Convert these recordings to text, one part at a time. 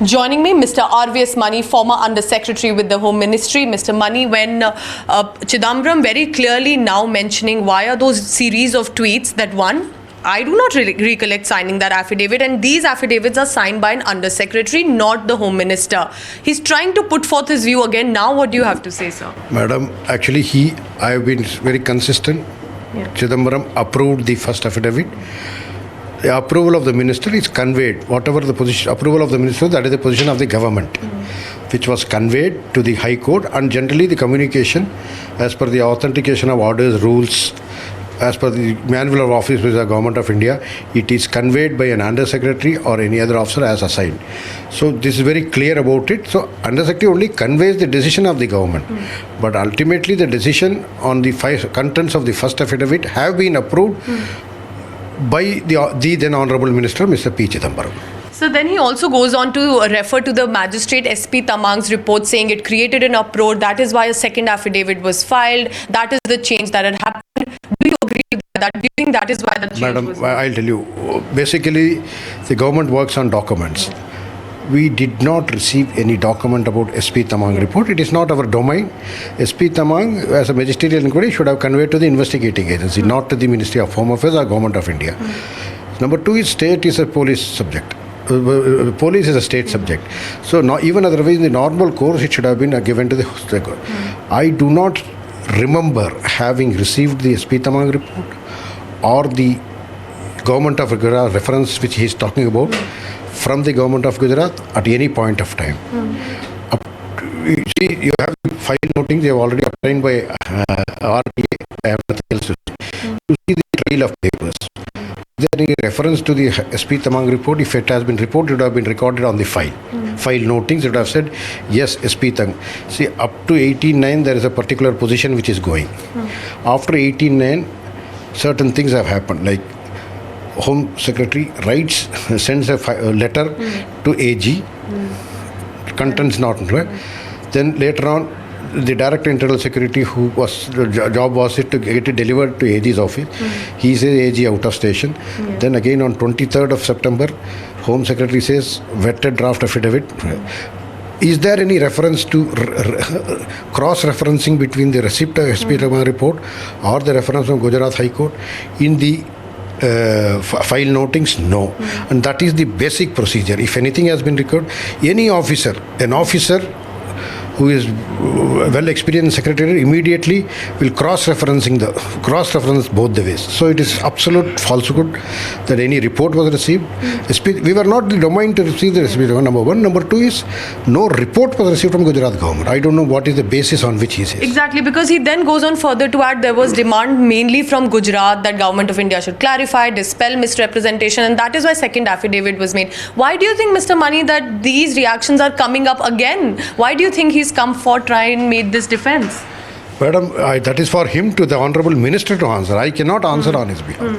Joining me, Mr. RVS Mani, former Under-Secretary with the Home Ministry. Mr. Mani, when Chidambaram very clearly now mentioning why are those series of tweets that one, I do not recollect signing that affidavit, and these affidavits are signed by an Under-Secretary, not the Home Minister. He's trying to put forth his view again. Now what do you have to say, sir? Madam, actually I have been very consistent. Yeah. Chidambaram approved the first affidavit. The approval of the minister is conveyed. Whatever the position, approval of the minister, that is the position of the government, which was conveyed to the High Court. And generally the communication, as per the authentication of orders, rules, as per the manual of office with the Government of India, it is conveyed by an Under-Secretary or any other officer as assigned. So this is very clear about it. So Under-Secretary only conveys the decision of the government. But ultimately the decision on the contents of the first affidavit have been approved by the then Honorable Minister, Mr. P. Chidambaram. So then he also goes on to refer to the magistrate SP Tamang's report, saying it created an uproar. That is why a second affidavit was filed. That is the change that had happened. Do you agree with that? Do you think that is why the change was made? I'll tell you. Basically, the government works on documents. We did not receive any document about SP Tamang report. It is not our domain. SP Tamang, as a magisterial inquiry, should have conveyed to the investigating agency, not to the Ministry of Home Affairs or Government of India. Number two is state is a police subject. Police is a state subject. So even otherwise, in the normal course, it should have been given to the state. I do not remember having received the SP Tamang report or the Government of Gujarat reference which he is talking about from the Government of Gujarat at any point of time. You see, you have file notings, they have already obtained by RTA. I have nothing else to say. You see the trail of papers. Is there any reference to the SP Tamang report? If it has been reported, it would have been recorded on the file. File notings, it would have said, yes, SP Tamang. See, up to 18.9, there is a particular position which is going. After 18.9, certain things have happened, like Home Secretary sends a letter to AG, contents not right. Then later on, the Director Internal Security, who was the job was it to get it delivered to AG's office, he says AG out of station. Then again on 23rd of September, Home Secretary says vetted draft affidavit. Is there any reference to cross-referencing between the receipt of SP Tamang report or the reference from Gujarat High Court in the file notings? No. And that is the basic procedure. If anything has been recorded, any officer, an officer who is well experienced secretary immediately will cross-reference both the ways. So it is absolute falsehood that any report was received. We were not the domain to receive the receipt, number one. Number two is no report was received from Gujarat government. I don't know what is the basis on which he says. Exactly, because he then goes on further to add there was demand mainly from Gujarat that Government of India should clarify, dispel misrepresentation, and that is why second affidavit was made. Why do you think, Mr. Mani, that these reactions are coming up again? Why do you think he's come for try and made this defense? Madam, that is for him to the Honorable Minister to answer. I cannot answer on his behalf.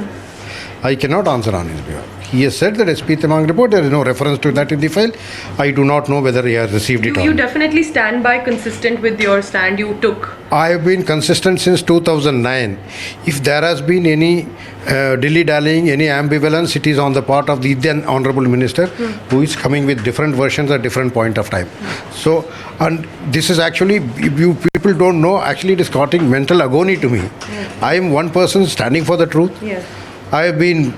I cannot answer on his behalf. He has said that SP Tamang report, there is no reference to that in the file. I do not know whether he has received it or not. You definitely stand by consistent with your stand you took. I have been consistent since 2009. If there has been any dilly-dallying, any ambivalence, it is on the part of the then Honorable Minister who is coming with different versions at different point of time. So, and this is actually, you people don't know, actually it is causing mental agony to me. I am one person standing for the truth. I have been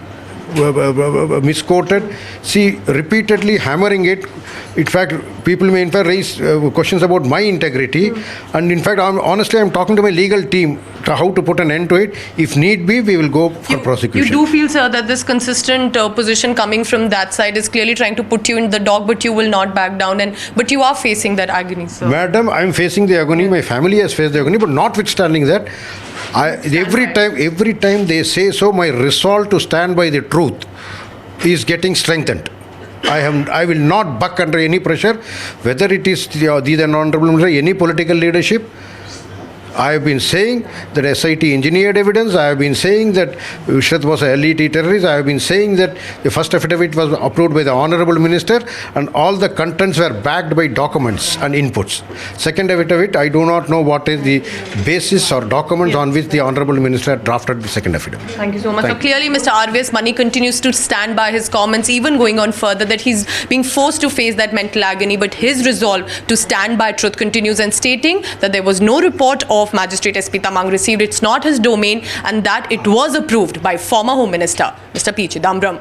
misquoted. See, repeatedly hammering it. In fact, people may in fact raise questions about my integrity. And in fact, honestly, I'm talking to my legal team to how to put an end to it. If need be, we will go for prosecution. You do feel, sir, that this consistent position coming from that side is clearly trying to put you in the dock, but you will not back down. But you are facing that agony, sir. Madam, I'm facing the agony. My family has faced the agony. But notwithstanding that, every time they say so, my resolve to stand by the truth is getting strengthened. I will not buck under any pressure, whether it is the then Honorable Minister, any political leadership. I have been saying that SIT engineered evidence. I have been saying that Vishrat was a LET terrorist. I have been saying that the first affidavit was approved by the Honorable Minister and all the contents were backed by documents and inputs. Second affidavit, I do not know what is the basis or documents on which the Honorable Minister drafted the second affidavit. Thank you so much. Thank So clearly, Mr. RVS Mani continues to stand by his comments, even going on further that he's being forced to face that mental agony. But his resolve to stand by truth continues, and stating that there was no report of Magistrate SP Tamang received. It's not his domain, and that it was approved by former Home Minister Mr. P. Chidambaram.